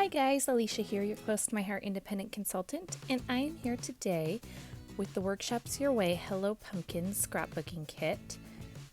Hi guys, Alicia here, your close to my heart independent consultant, and I am here today with the Workshops Your Way Hello Pumpkin scrapbooking kit.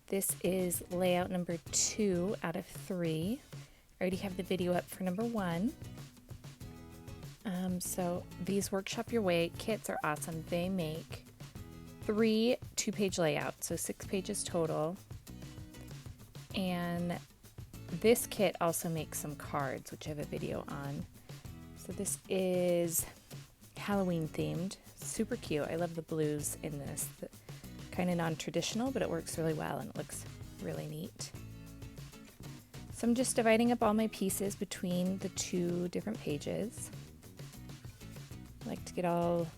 This is layout number 2 out of 3. I already have the video up for number 1. So these Workshop Your Way kits are awesome. They make 3 2-page layouts, so 6 pages total. And this kit also makes some cards, which I have a video on. So this is Halloween themed, super cute. I love the blues in this. Kind of non-traditional, but it works really well and it looks really neat. So I'm just dividing up all my pieces between the 2 different pages. I like to get all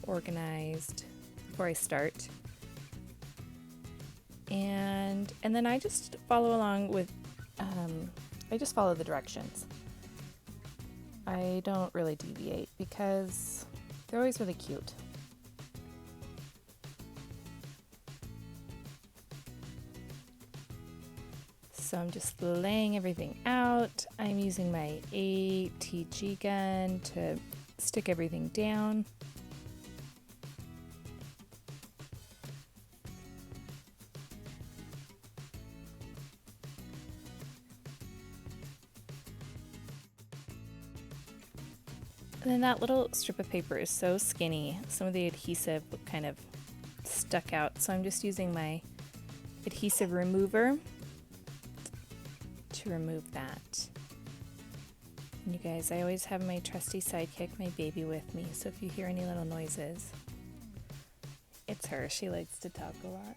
organized before I start. And then I just follow along with I just follow the directions. I don't really deviate because they're always really cute. So I'm just laying everything out. I'm using my ATG gun to stick everything down. And then that little strip of paper is so skinny. Some of the adhesive kind of stuck out. So I'm just using my adhesive remover to remove that. And you guys, I always have my trusty sidekick, my baby, with me. So if you hear any little noises, it's her. She likes to talk a lot.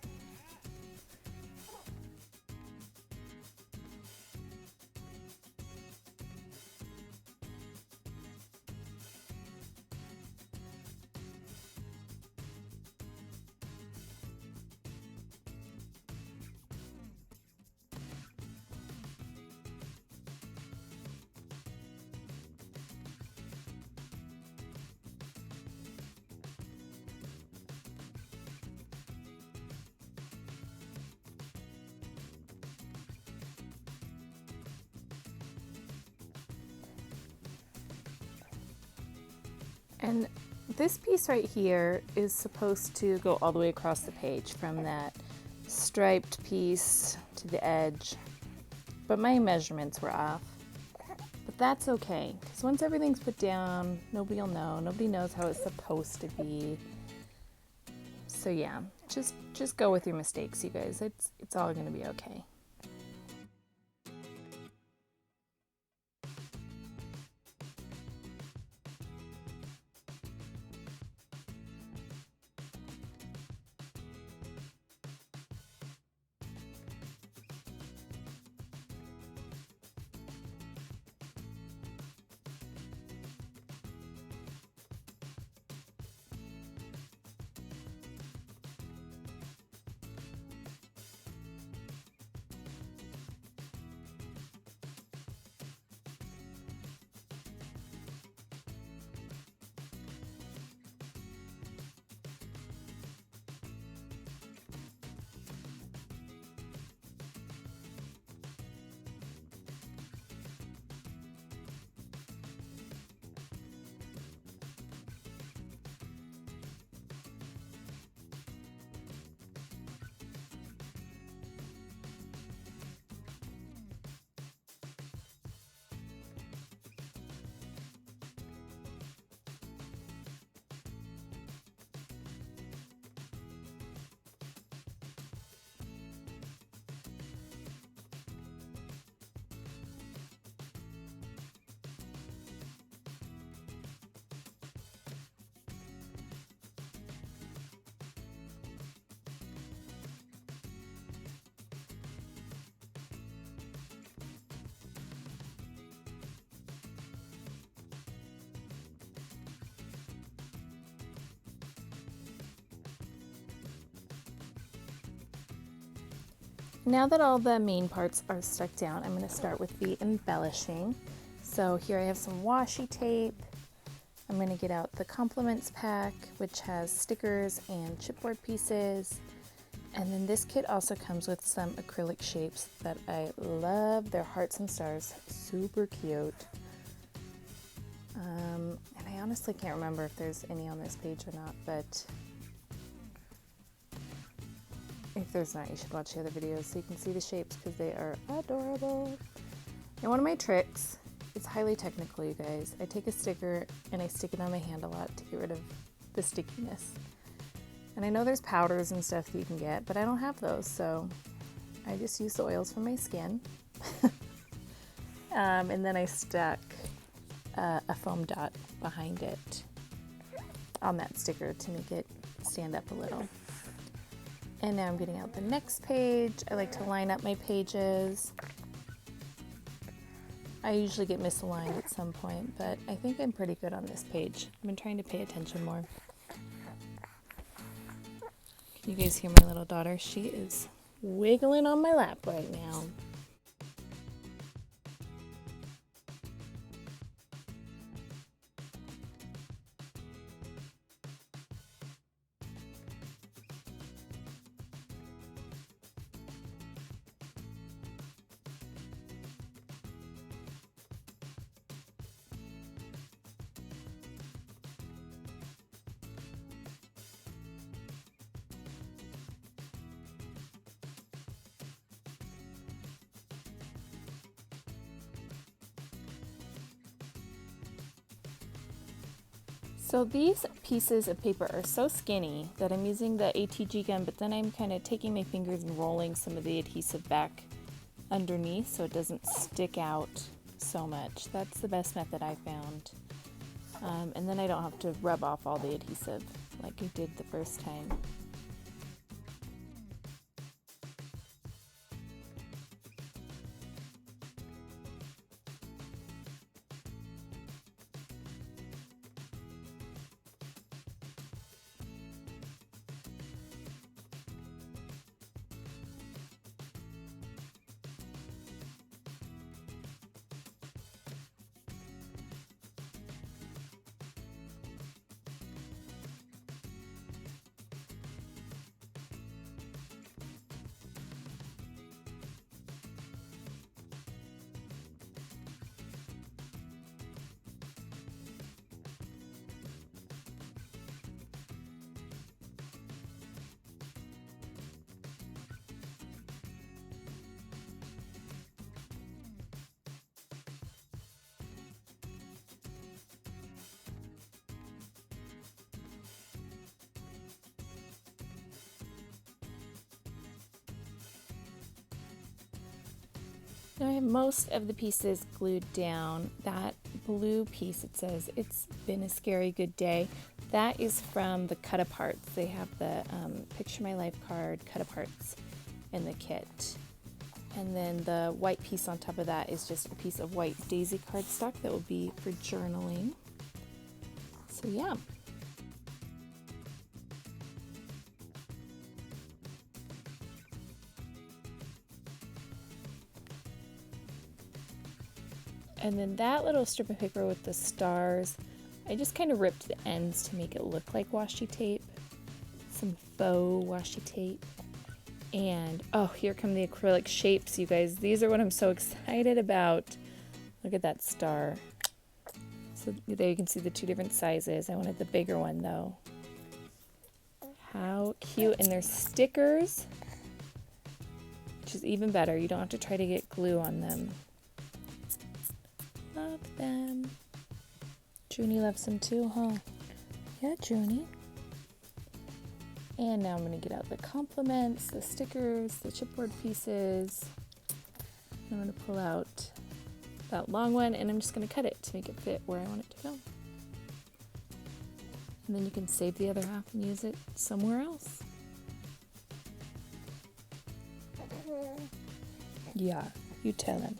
And this piece right here is supposed to go all the way across the page from that striped piece to the edge, but my measurements were off. But that's okay, because once everything's put down, nobody will know. Nobody knows how it's supposed to be. So yeah, just go with your mistakes, you guys. It's all gonna be okay. Now that all the main parts are stuck down, I'm going to start with the embellishing. So here I have some washi tape. I'm going to get out the compliments pack, which has stickers and chipboard pieces. And then this kit also comes with some acrylic shapes that I love. They're hearts and stars, super cute. And I honestly can't remember if there's any on this page or not, but if there's not, you should watch the other videos so you can see the shapes because they are adorable. And one of my tricks, it's highly technical, you guys. I take a sticker and I stick it on my hand a lot to get rid of the stickiness. And I know there's powders and stuff that you can get, but I don't have those, so I just use the oils from my skin. And then I stuck a foam dot behind it on that sticker to make it stand up a little. And now I'm getting out the next page. I like to line up my pages. I usually get misaligned at some point, but I think I'm pretty good on this page. I've been trying to pay attention more. Can you guys hear my little daughter? She is wiggling on my lap right now. So these pieces of paper are so skinny that I'm using the ATG gun, but then I'm kind of taking my fingers and rolling some of the adhesive back underneath so it doesn't stick out so much. That's the best method I found. And then I don't have to rub off all the adhesive like I did the first time. Now I have most of the pieces glued down. That blue piece, it says, "It's been a scary good day." That is from the cut-aparts. They have the Picture My Life card cut-aparts in the kit. And then the white piece on top of that is just a piece of white daisy cardstock that will be for journaling. So yeah. And then that little strip of paper with the stars, I just kind of ripped the ends to make it look like washi tape. Some faux washi tape. And oh, here come the acrylic shapes, you guys. These are what I'm so excited about. Look at that star. So there you can see the two different sizes. I wanted the bigger one though. How cute. And they're stickers, which is even better. You don't have to try to get glue on them. Love them. Junie loves them too, huh? Yeah, Junie. And now I'm going to get out the compliments, the stickers, the chipboard pieces. I'm going to pull out that long one and I'm just going to cut it to make it fit where I want it to go. And then you can save the other half and use it somewhere else. Yeah, you tell him.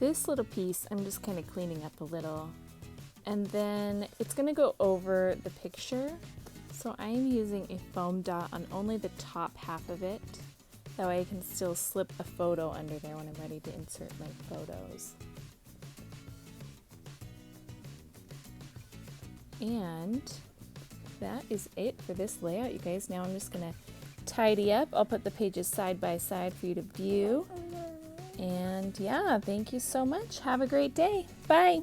this little piece, I'm just kind of cleaning up a little. And then it's going to go over the picture. So I'm using a foam dot on only the top half of it. That way I can still slip a photo under there when I'm ready to insert my photos. And that is it for this layout, you guys. Now I'm just going to tidy up. I'll put the pages side by side for you to view. And yeah, thank you so much. Have a great day. Bye.